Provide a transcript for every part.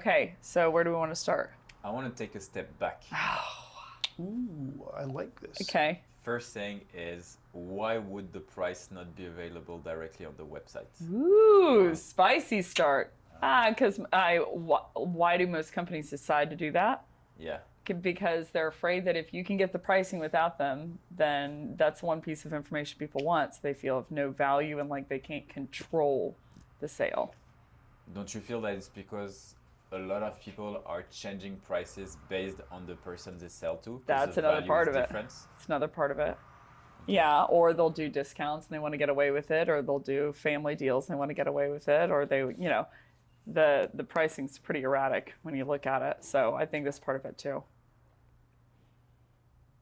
Okay, so where do we want to start? I want to take a step back. Ooh, I like this. Okay. First thing is, why would the price not be available directly on the website? Ooh, spicy start. Because why do most companies decide to do that? Yeah. Because they're afraid that if you can get the pricing without them, then that's one piece of information people want. So they feel of no value and like they can't control the sale. Don't you feel that it's because a lot of people are changing prices based on the person they sell to? That's another part of it. It's another part of it. Yeah, or they'll do discounts and they want to get away with it, or they'll do family deals and they want to get away with it, or they, the pricing's pretty erratic when you look at it. So I think that's part of it too.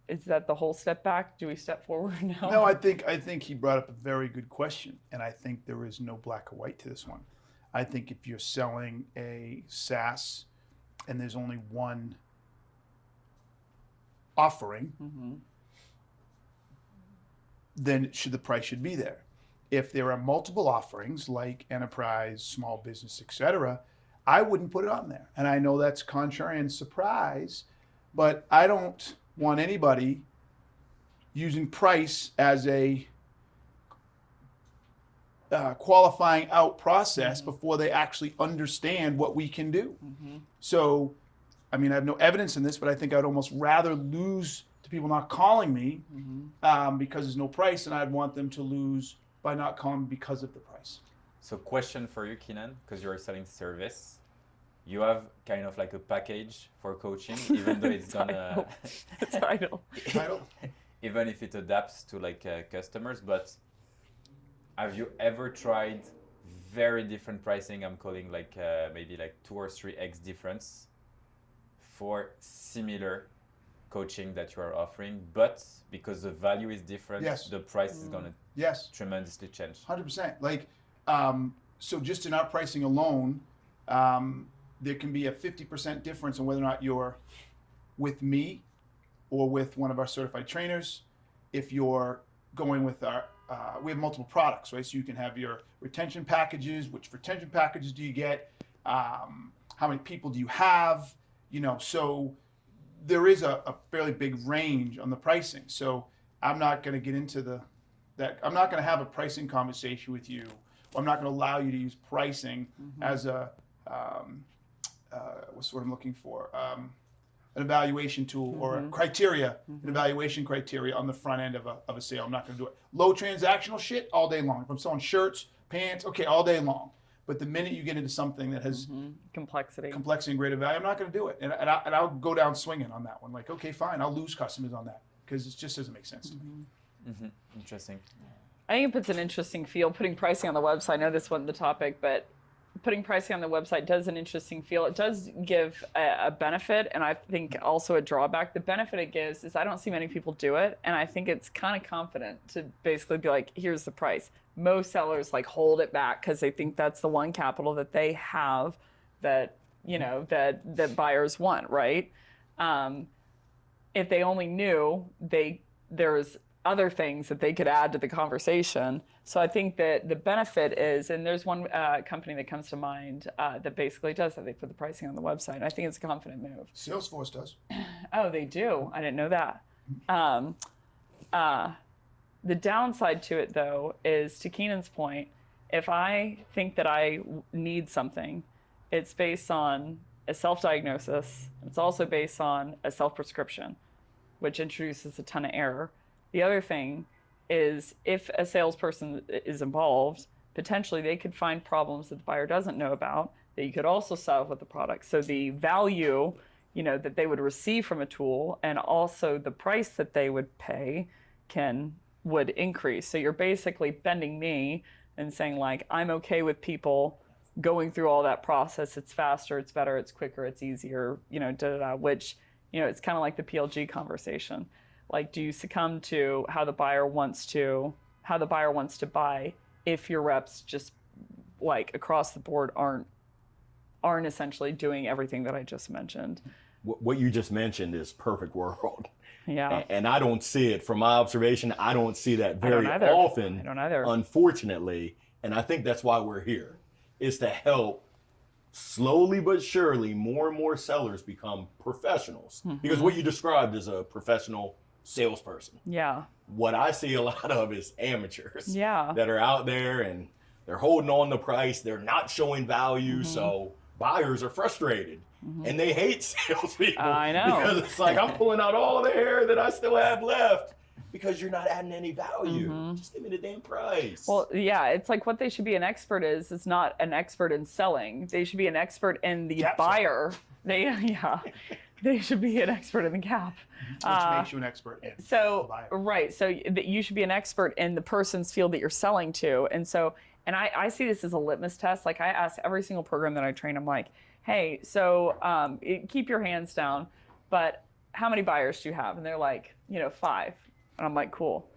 Is that the whole step back? Do we step forward now? No, I think he brought up a very good question, and I think there is no black or white to this one. I think if you're selling a SaaS and there's only one offering, then the price should be there. If there are multiple offerings like enterprise, small business, etc., I wouldn't put it on there. And I know that's contrarian surprise, but I don't want anybody using price as a qualifying out process before they actually understand what we can do. So, I mean, I have no evidence in this, but I think I'd almost rather lose to people not calling me because there's no price, and I'd want them to lose by not calling me because of the price. So question for you, Keenan, because you're selling service. You have kind of like a package for coaching, even though it's gonna... Title. Even if it adapts to like customers, but have you ever tried very different pricing? I'm calling like maybe like 2 or 3x difference for similar coaching that you are offering, but because the value is different, the price is gonna tremendously change. 100%. Like, so just in our pricing alone, there can be a 50% difference on whether or not you're with me or with one of our certified trainers. If you're going with our, we have multiple products, right? So you can have your retention packages. Which retention packages do you get? How many people do you have? So there is a fairly big range on the pricing. So I'm not going to get into that. I'm not going to have a pricing conversation with you. Or I'm not going to allow you to use pricing as a what's what I'm looking for, an evaluation tool or a criteria, an evaluation criteria on the front end of a sale. I'm not going to do it. Low transactional shit all day long. If I'm selling shirts, pants, okay, all day long. But the minute you get into something that has complexity and greater value, I'm not going to do it. And I'll go down swinging on that one. Like, okay, fine, I'll lose customers on that because it just doesn't make sense to me. Interesting. I think it puts an interesting feel. Putting pricing on the website, I know this wasn't the topic, but putting pricing on the website does an interesting feel. It does give a benefit, and I think also a drawback. The benefit it gives is I don't see many people do it, and I think it's kind of confident to basically be like, here's the price. Most sellers like hold it back because they think that's the one capital that they have that, that buyers want, right? If they only knew there's other things that they could add to the conversation. So I think that the benefit is, and there's one company that comes to mind that basically does that. They put the pricing on the website. I think it's a confident move. Salesforce does. Oh, they do? I didn't know that. The downside to it, though, is to Keenan's point, if I think that I need something, it's based on a self-diagnosis. It's also based on a self-prescription, which introduces a ton of error. The other thing is if a salesperson is involved, potentially they could find problems that the buyer doesn't know about that you could also solve with the product. So the value, that they would receive from a tool and also the price that they would pay would increase. So you're basically bending me and saying like, I'm okay with people going through all that process. It's faster, it's better, it's quicker, it's easier, which, it's kind of like the PLG conversation. Like, do you succumb to how the buyer wants to buy if your reps just like across the board aren't essentially doing everything that I just mentioned? What you just mentioned is perfect world. Yeah. And I don't see it from my observation. I don't see that very often, I don't either. Unfortunately. And I think that's why we're here, is to help slowly but surely, more and more sellers become professionals. Because what you described is a professional salesperson. Yeah. What I see a lot of is amateurs Yeah. that are out there and they're holding on the price. They're not showing value. So buyers are frustrated and they hate salespeople. I know. Because it's like, I'm pulling out all the hair that I still have left because you're not adding any value. Just give me the damn price. Well, yeah, it's like what they should be an expert is not an expert in selling. They should be an expert in the buyer. They should be an expert in the gap. Which makes you an expert in So, the buyer. right. So that you should be an expert in the person's field that you're selling to. And I see this as a litmus test. Like I ask every single program that I train, I'm like, hey, so keep your hands down, but how many buyers do you have? And they're like, 5. And I'm like, cool.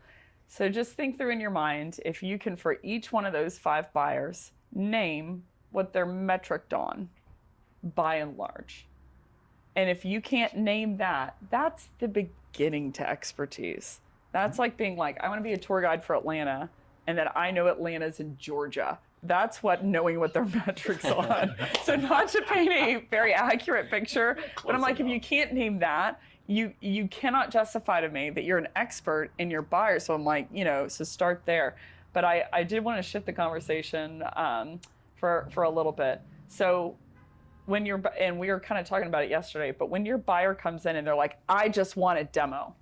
So just think through in your mind, if you can, for each one of those 5 buyers, name what they're metriced on, by and large. And if you can't name that, that's the beginning to expertise. That's like being like, I want to be a tour guide for Atlanta, and then I know Atlanta's in Georgia. That's what knowing what their metrics on. So not to paint a very accurate picture, but I'm like, if you can't name that, you cannot justify to me that you're an expert in your buyer. So I'm like, so start there. But I did want to shift the conversation for a little bit. So when and we were kind of talking about it yesterday, but when your buyer comes in and they're like, I just want a demo,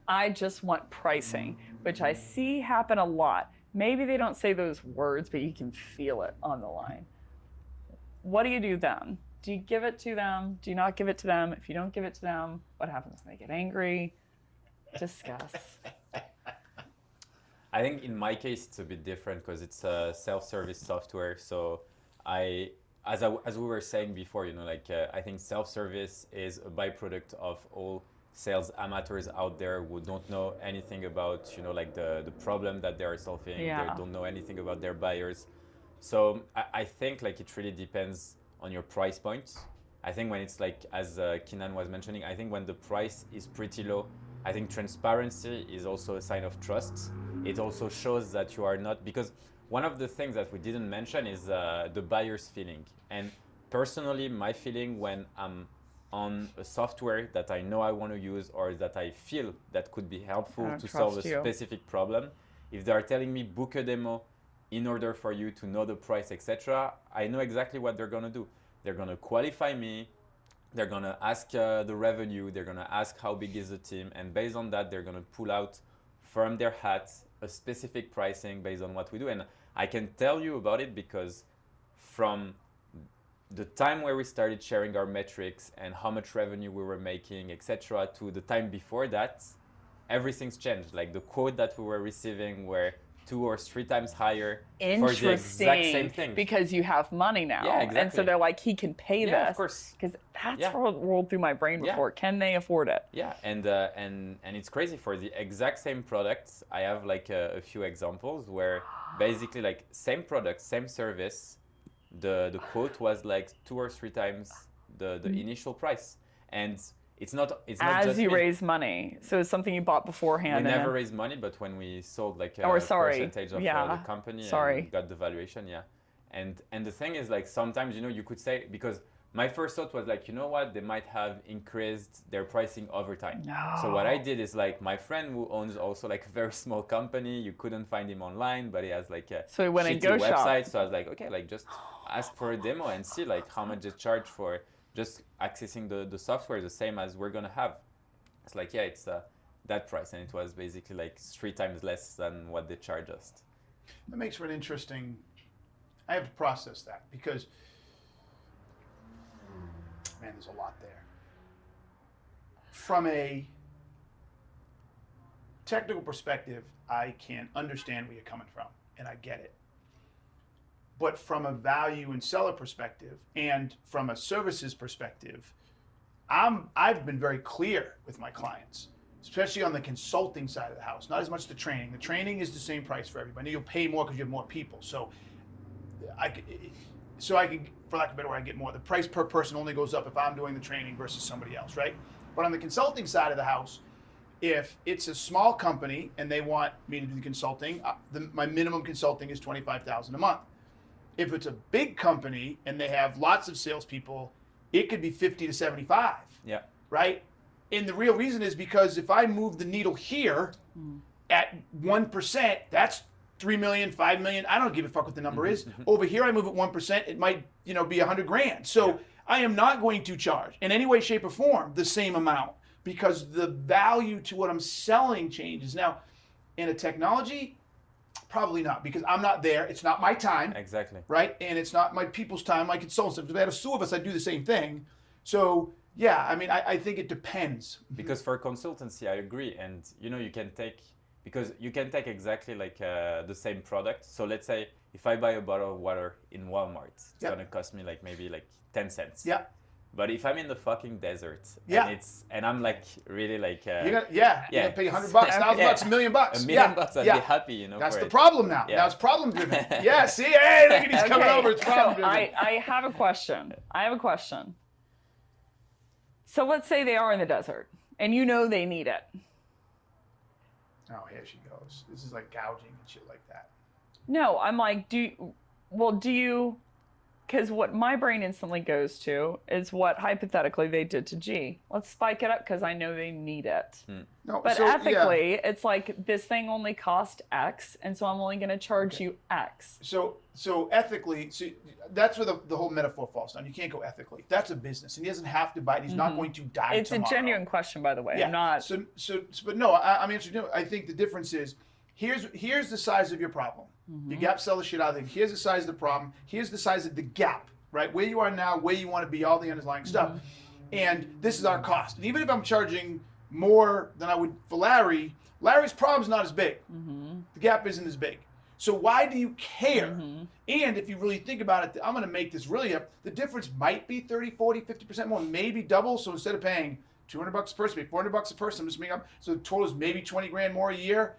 I just want pricing, which I see happen a lot. Maybe they don't say those words, but you can feel it on the line. What do you do then? Do you give it to them? Do you not give it to them? If you don't give it to them, what happens? They get angry? Discuss. I think in my case it's a bit different because it's a self-service software. So as we were saying before, I think self-service is a byproduct of all sales amateurs out there who don't know anything about, the problem that they are solving. Yeah. They don't know anything about their buyers. So I think it really depends on your price point. I think when it's as Keenan was mentioning, I think when the price is pretty low, I think transparency is also a sign of trust. It also shows that you are not, because one of the things that we didn't mention is the buyer's feeling. And personally, my feeling when I'm on a software that I know I want to use or that I feel that could be helpful to solve a specific problem, if they are telling me book a demo in order for you to know the price, etc., I know exactly what they're going to do. They're going to qualify me. They're going to ask the revenue. They're going to ask how big is the team. And based on that, they're going to pull out from their hat a specific pricing based on what we do. And I can tell you about it because from the time where we started sharing our metrics and how much revenue we were making, etc., to the time before that, everything's changed. Like the quote that we were receiving were 2 or 3 times higher for the exact same thing. Because you have money now. Yeah, exactly. And so they're like, he can pay this. Yeah, of course. Because that's what rolled through my brain before. Can they afford it? Yeah, and it's crazy. For the exact same products, I have a few examples where basically same product, same service, the quote was 2 or 3 times the initial price. And it's not as just you me. raise money. So it's something you bought beforehand. We never raised money, but when we sold a percentage of the company and got the valuation, And the thing is sometimes, you could say, because my first thought was you know what, they might have increased their pricing over time. No. So what I did is my friend who owns also a very small company, you couldn't find him online, but he has a so he went and shitty go website. shop. So I was okay, just ask for a demo and see how much they charge for just accessing the software, the same as we're gonna have. It's it's that price, and it was basically 3 times less than what they charge us. That makes for an interesting. I have to process that because, man, there's a lot there. From a technical perspective, I can understand where you're coming from, and I get it. But from a value and seller perspective, and from a services perspective, I've been very clear with my clients, especially on the consulting side of the house. Not as much the training. The training is the same price for everybody. You'll pay more because you have more people. So I can, for lack of a better word, I get more. The price per person only goes up if I'm doing the training versus somebody else, right? But on the consulting side of the house, if it's a small company and they want me to do the consulting, my minimum consulting is $25,000 a month. If it's a big company and they have lots of salespeople, it could be 50 to 75. Yeah. Right? And the real reason is because if I move the needle here at 1%, that's 3 million, 5 million. I don't give a fuck what the number is. Over here, I move at 1%. It might, be $100,000. So I am not going to charge in any way, shape, or form the same amount because the value to what I'm selling changes. Now, in a technology, probably not because I'm not there. It's not my time. Exactly. Right? And it's not my people's time, my consultants. If they had a slew of us, I'd do the same thing. So, yeah, I mean, I think it depends. Because for consultancy, I agree. And, you can take, because you can take exactly like the same product. So let's say if I buy a bottle of water in Walmart, it's going to cost me maybe 10 cents. Yeah. But if I'm in the fucking desert and I'm really you're gonna pay $100, $1,000, $1 million. $1 million, I'd be happy, That's for the it. problem now. Now it's problem driven. Yeah, see, hey, look at he's coming over. It's problem driven. I have a question. So let's say they are in the desert and they need it. Oh, here she goes. This is like gouging and shit like that. No, I'm like, do you, because what my brain instantly goes to is what hypothetically they did to G. Let's spike it up because I know they need it. No, but ethically, it's like this thing only cost X, and so I'm only going to charge you X. So ethically, that's where the whole metaphor falls down. You can't go ethically. That's a business, and he doesn't have to buy it. He's not going to die It's tomorrow. a genuine question, by the way. Yeah. I'm not. But no, I'm answering. No, I think the difference is here's the size of your problem. You gap sell the shit out of it. Here's the size of the problem. Here's the size of the gap, right? Where you are now, where you want to be, all the underlying stuff. And this is our cost. And even if I'm charging more than I would for Larry's problem's not as big. The gap isn't as big. So why do you care? And if you really think about it, I'm going to make this really up. The difference might be 30, 40, 50% more, maybe double. So instead of paying $200 a person, maybe $400 a person, I'm just making up. So the total is maybe 20 grand more a year.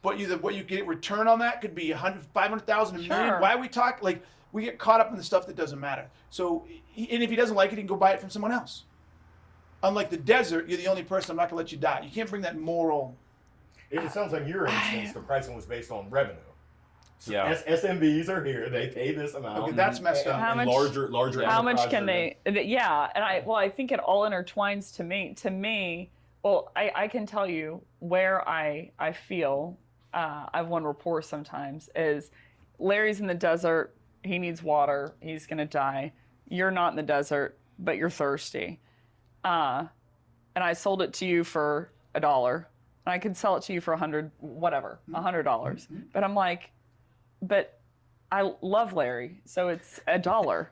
But what you get return on that could be 100, 500,000, a million. Why are we talking? We get caught up in the stuff that doesn't matter. So, and if he doesn't like it, he can go buy it from someone else. Unlike the desert, you're the only person. I'm not going to let you die. You can't bring that moral. It sounds like your instance, the pricing was based on revenue. So Yeah. SMBs are here. They pay this amount. Okay, that's messed up. How much- larger How much enterprises can are they? Yeah, and I think it all intertwines to me. Well, I can tell you where I feel. I've won rapport sometimes is Larry's in the desert. He needs water. He's going to die. You're not in the desert, but you're thirsty. And I sold it to you for $1. And I could sell it to you for $100. But I'm like, but I love Larry, so it's $1.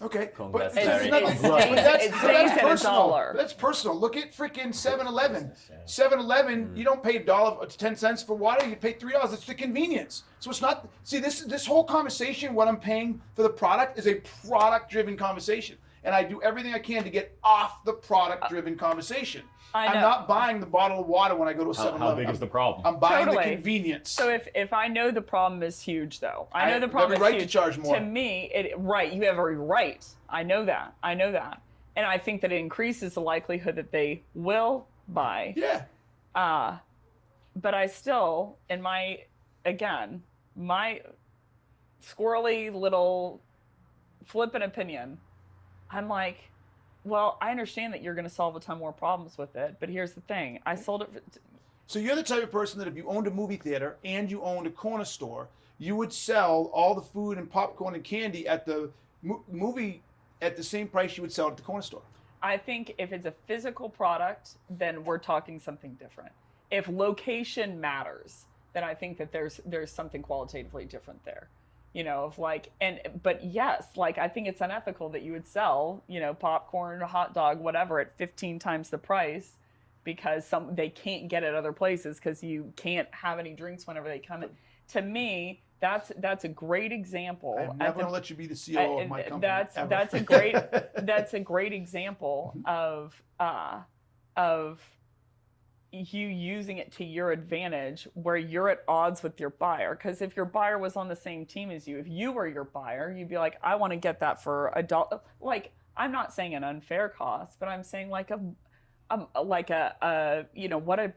Okay, Congrats, but Larry. that's It stays at personal. $1. That's personal. Look at freaking 7-Eleven. 7-Eleven, you don't pay $1.10 for water. You pay $3. It's the convenience. So it's not. See, this whole conversation, what I'm paying for the product, is a product-driven conversation, and I do everything I can to get off the product-driven conversation. I know. I'm not buying the bottle of water when I go to a 7-Eleven. How big is the problem? I'm buying Totally. the convenience. So if I know the problem is huge, though, I know the have problem every is right to huge. charge more. To me, right, you have every right. I know that, and I think that it increases the likelihood that they will buy. Yeah. But I still, in my squirrely little flippant opinion, I'm like, well, I understand that you're going to solve a ton more problems with it, but here's the thing. I sold it for... So you're the type of person that if you owned a movie theater and you owned a corner store, you would sell all the food and popcorn and candy at the movie at the same price you would sell it at the corner store. I think if it's a physical product, then we're talking something different. If location matters, then I think that there's something qualitatively different there. But yes, I think it's unethical that you would sell, popcorn, hot dog, whatever at 15 times the price because they can't get it other places because you can't have any drinks whenever they come in. To me, that's a great example. I'm never going to let you be the CEO of my company. That's a great example of you using it to your advantage where you're at odds with your buyer. Because if your buyer was on the same team as you, if you were your buyer, you'd be like, I want to get that for $1. I'm not saying an unfair cost, but I'm saying what a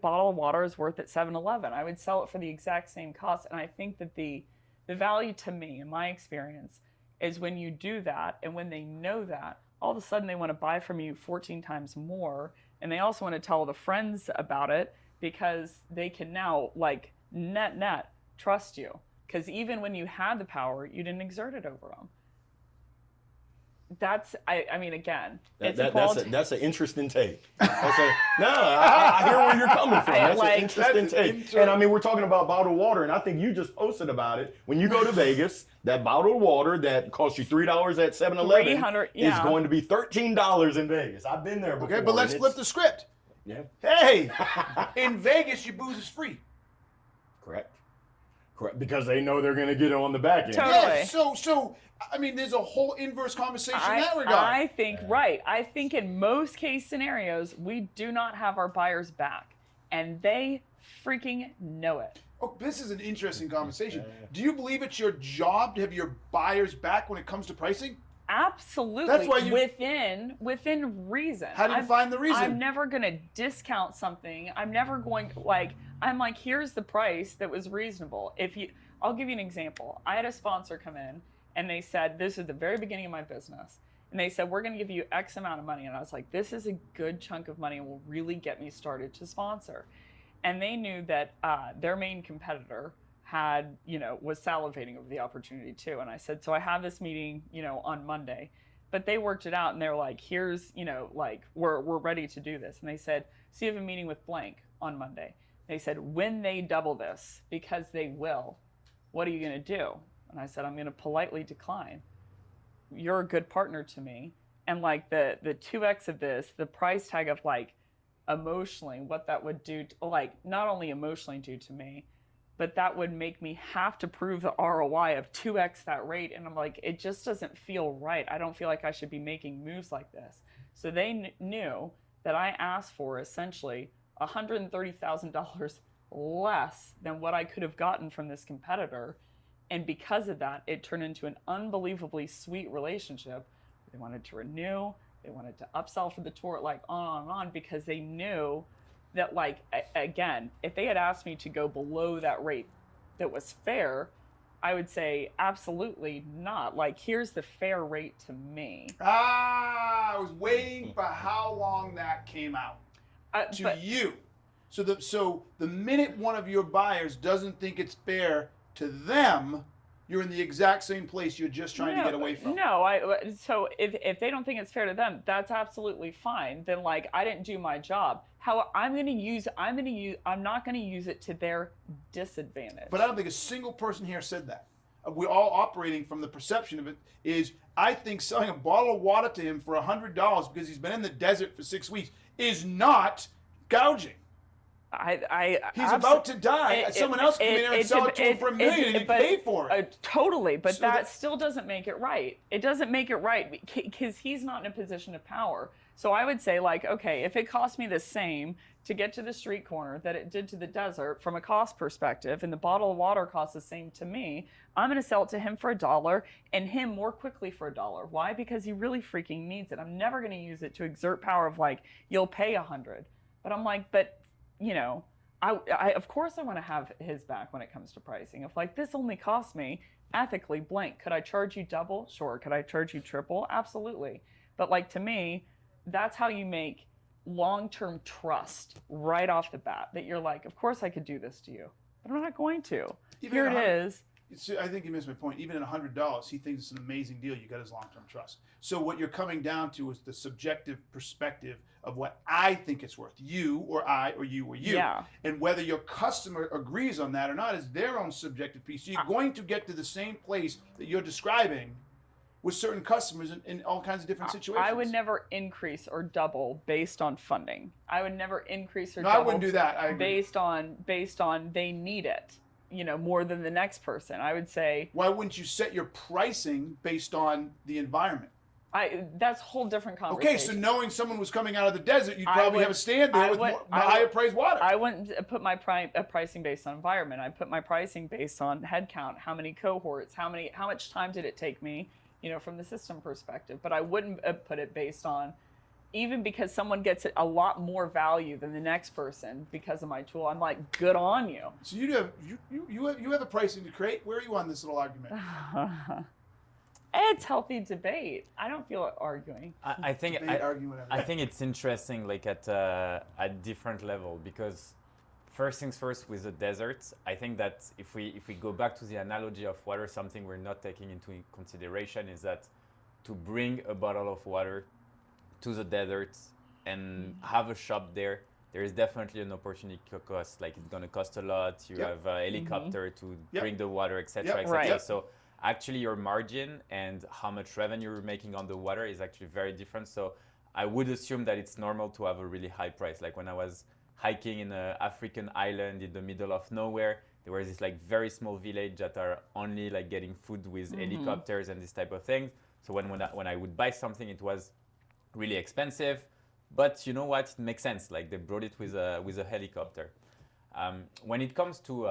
bottle of water is worth at 7-Eleven. I would sell it for the exact same cost. And I think that the The value to me, in my experience, is when you do that and when they know that, all of a sudden they want to buy from you 14 times more. And they also want to tell the friends about it because they can now, like, net trust you. Because even when you had the power, you didn't exert it over them. That's, I mean, again, that's an interesting take. I hear where you're coming from. That's an interesting take. And I mean, we're talking about bottled water, and I think you just posted about it. When you go to Vegas, that bottled water that costs you $3 at 7-Eleven is going to be $13 in Vegas. I've been there before. Okay, but let's flip the script. Yeah. Hey, in Vegas, your booze is free. Correct. Because they know they're going to get it on the back end. Totally. Yes, so I mean, there's a whole inverse conversation in that regard. I think, right. I think in most case scenarios, we do not have our buyers back. And they freaking know it. Oh, this is an interesting conversation. Do you believe it's your job to have your buyers back when it comes to pricing? Absolutely. That's why you, within reason. How do you find the reason? I'm never going to discount something. I'm never going to, I'm like, here's the price that was reasonable. I'll give you an example. I had a sponsor come in and they said, this is the very beginning of my business. And they said, we're going to give you X amount of money. And I was like, this is a good chunk of money and will really get me started to sponsor. And they knew that their main competitor was salivating over the opportunity too. And I said, so I have this meeting, on Monday, but they worked it out and they're like, here's, we're ready to do this. And they said, so you have a meeting with blank on Monday. They said, when they double this, because they will, what are you going to do? And I said, I'm going to politely decline. You're a good partner to me. And like the 2X of this, the price tag of like emotionally, what that would do, not only emotionally do to me, but that would make me have to prove the ROI of 2X that rate. And I'm like, it just doesn't feel right. I don't feel like I should be making moves like this. So they knew that I asked for essentially $130,000 less than what I could have gotten from this competitor. And because of that, it turned into an unbelievably sweet relationship. They wanted to renew, they wanted to upsell for the tour, on, because they knew that, again, if they had asked me to go below that rate that was fair, I would say absolutely not. Here's the fair rate to me. I was waiting for how long that came out to you. So the minute one of your buyers doesn't think it's fair to them, you're in the exact same place you're just trying to get away from. No, so if they don't think it's fair to them, that's absolutely fine. Then I didn't do my job. I'm not going to use it to their disadvantage. But I don't think a single person here said that. We're all operating from the perception of it is, I think selling a bottle of water to him for $100 because he's been in the desert for 6 weeks is not gouging. He's about to die. Someone else can come in there and sell it to him for $1 million and you pay for it. Totally, but that still doesn't make it right. It doesn't make it right because he's not in a position of power. So I would say, okay, if it cost me the same to get to the street corner that it did to the desert from a cost perspective, and the bottle of water costs the same to me, I'm going to sell it to him for $1 and him more quickly for $1. Why? Because he really freaking needs it. I'm never going to use it to exert power of you'll pay $100. But I'm I of course I want to have his back when it comes to pricing. If this only cost me ethically blank, could I charge you double? Sure. Could I charge you triple? Absolutely. But to me, that's how you make long-term trust right off the bat, that you're of course I could do this to you, but I'm not going to. Here it is. I think you missed my point. Even at $100, he thinks it's an amazing deal. You got his long-term trust. So what you're coming down to is the subjective perspective of what I think it's worth. You or I or you or you. Yeah. And whether your customer agrees on that or not is their own subjective piece. So you're going to get to the same place that you're describing with certain customers in all kinds of different situations. I would never increase or double based on funding. I would never increase or double. I wouldn't do that. I agree. Based on they need it. More than the next person. I would say. Why wouldn't you set your pricing based on the environment? That's a whole different conversation. Okay, so knowing someone was coming out of the desert, you'd probably have a stand there with higher priced water. I wouldn't put my pricing based on environment. I put my pricing based on head count, how many cohorts, how much time did it take me, from the system perspective. But I wouldn't put it based on even because someone gets a lot more value than the next person because of my tool, I'm like, good on you. So you have the pricing to create. Where are you on this little argument? It's healthy debate. I don't feel like arguing. I think Argument. I think it's interesting, like at different level, because first things first with the deserts, I think that if we go back to the analogy of water, something we're not taking into consideration is that to bring a bottle of water to the desert and have a shop there is definitely an opportunity cost. Like it's gonna cost a lot. You have a helicopter to bring the water, etc., etc. Right. So actually your margin and how much revenue you're making on the water is actually very different. So I would assume that it's normal to have a really high price. Like when I was hiking in an African island in the middle of nowhere, there was this like very small village that are only like getting food with helicopters and this type of thing. So when I would buy something, it was really expensive, but you know what? It makes sense. Like they brought it with a helicopter. When it comes to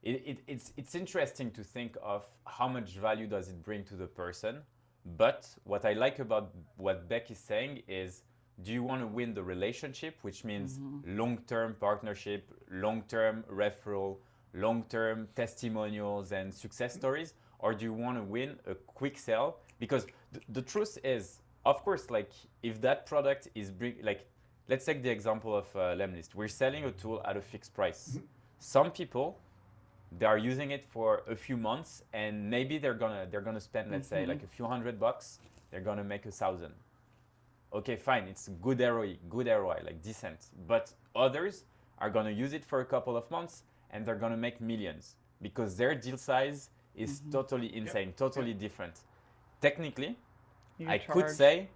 it's interesting to think of how much value does it bring to the person. But what I like about what Becc is saying is, do you want to win the relationship, which means long-term partnership, long-term referral, long-term testimonials and success stories, or do you want to win a quick sale? Because the truth is, of course, like if that product is like, let's take the example of Lemlist. We're selling a tool at a fixed price. Some people, they are using it for a few months, and maybe they're gonna spend, let's say, like a few $100. They're gonna make 1,000. Okay, fine. It's good ROI, like decent. But others are gonna use it for a couple of months, and they're gonna make millions because their deal size is totally insane, totally different. Technically, I could say,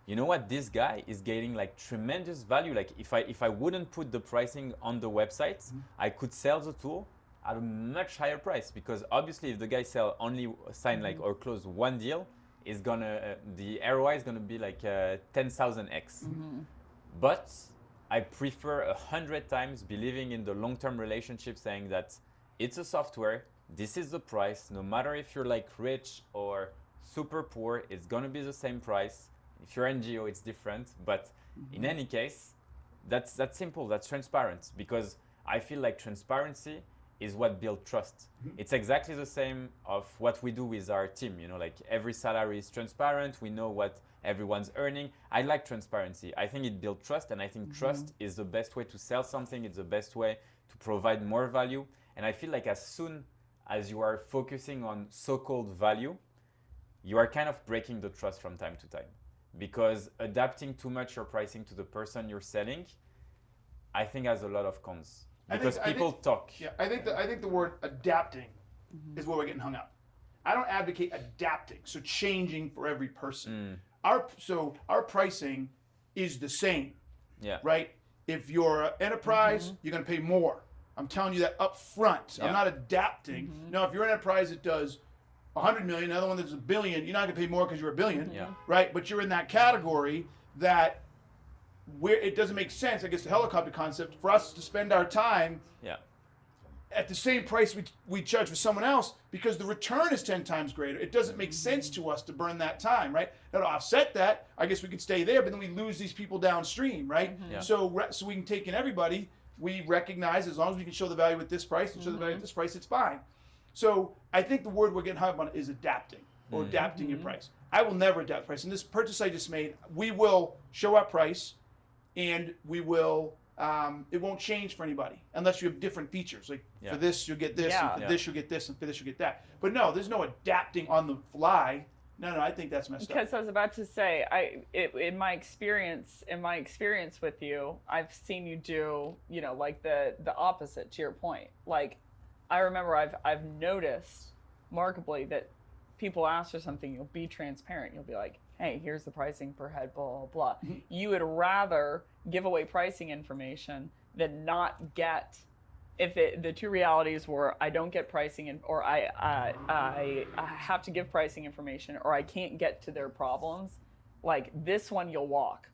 you know what, this guy is getting like tremendous value. Like if I wouldn't put the pricing on the website, I could sell the tool at a much higher price, because obviously if the guy sign like or close one deal, is gonna the ROI is gonna be like 10,000x. But I prefer 100 times believing in the long-term relationship, saying that it's a software, this is the price, no matter if you're like rich or super poor, it's gonna be the same price. If you're NGO, it's different, but in any case, that's simple, that's transparent, because I feel like transparency is what builds trust. It's exactly the same of what we do with our team. You know, like every salary is transparent. We know what everyone's earning. I like transparency. I think it builds trust, and I think trust is the best way to sell something. It's the best way to provide more value. And I feel like as soon as you are focusing on so-called value, you are kind of breaking the trust from time to time, because adapting too much your pricing to the person you're selling, I think has a lot of cons. Because people talk. Yeah, I think the word adapting is where we're getting hung up. I don't advocate adapting, so changing for every person. Our pricing is the same. Yeah. Right? If you're an enterprise, you're going to pay more. I'm telling you that up front. I'm not adapting. Now, if you're an enterprise that does 100 million, another one that's $1 billion, you're not going to pay more because you're $1 billion. Right? But you're in that category that where it doesn't make sense, I guess the helicopter concept, for us to spend our time at the same price we charge for someone else, because the return is 10 times greater. It doesn't make sense to us to burn that time, right? Now, to offset that, I guess we could stay there, but then we lose these people downstream, right? So we can take in everybody. We recognize, as long as we can show the value at this price and show the value at this price, it's fine. So I think the word we're getting hung up on is adapting, or adapting your price. I will never adapt price. In this purchase I just made, we will show our price, and we will, it won't change for anybody unless you have different features. Like for this, you'll get this, and for this, you'll get this, and for this, you'll get that. But no, there's no adapting on the fly. No, I think that's messed up. Because I was about to say, in my experience with you, I've seen you do, like the opposite to your point. Like, I remember I've noticed markedly that people ask for something, you'll be transparent. You'll be like, hey, here's the pricing per head, blah, blah, blah. You would rather give away pricing information than not get, the two realities were, I don't get pricing, or I have to give pricing information, or I can't get to their problems. Like this one, you'll walk.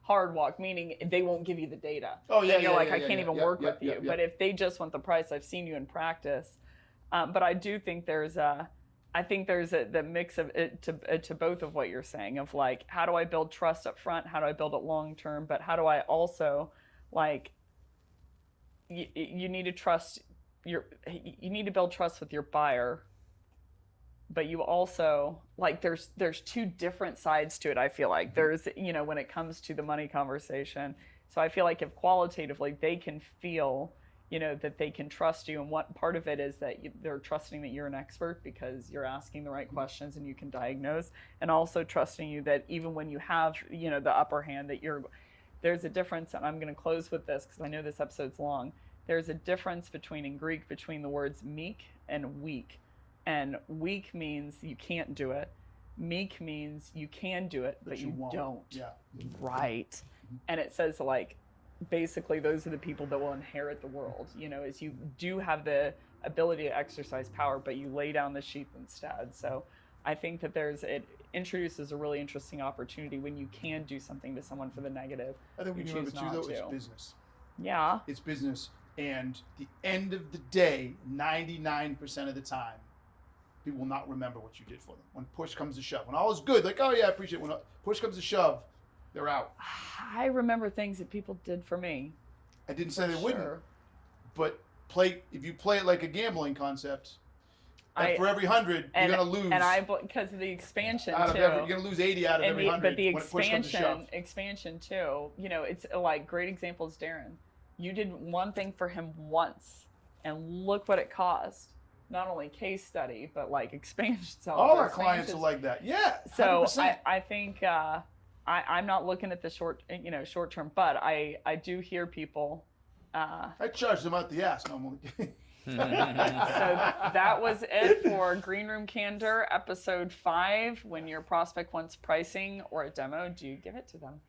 Hard walk, meaning they won't give you the data. Oh, yeah, and you're yeah, I can't even work with you. Yeah. But if they just want the price, I've seen you in practice. But I do think there's I think there's the mix of it to both of what you're saying of like, how do I build trust up front? How do I build it long term? But how do I also like, you need to trust you need to build trust with your buyer, but you also like there's two different sides to it. I feel like there's, when it comes to the money conversation. So I feel like if qualitatively they can feel that they can trust you, and what part of it is that they're trusting that you're an expert because you're asking the right questions and you can diagnose, and also trusting you that even when you have the upper hand, that there's a difference. And I'm going to close with this because I know this episode's long. There's a difference in Greek between the words meek and weak. And weak means you can't do it. Meek means you can do it, but you don't. Yeah. Right. And it says like, basically those are the people that will inherit the world, is you do have the ability to exercise power, but you lay down the sheep instead. So I think that it introduces a really interesting opportunity when you can do something to someone for the negative. I think we can remember too, though, it's business. Yeah. It's business. And the end of the day, 99% of the time, people will not remember what you did for them. When push comes to shove. When all is good, like, oh yeah, I appreciate it. When push comes to shove, they're out. I remember things that people did for me. I didn't say they wouldn't, but if you play it like a gambling concept, for every 100, you're gonna lose. And because of the expansion too. You're gonna lose 80 out of every 100. But the when push comes to shove. expansion too. It's like great example is Darren. You did one thing for him once, and look what it caused. Not only case study, but like expansion. All our clients are like that. Yeah. 100%. So I think. I'm not looking at the short term, but I do hear people. I charge them out the ass normally. So that was it for Green Room Candor, episode 5. When your prospect wants pricing or a demo, do you give it to them?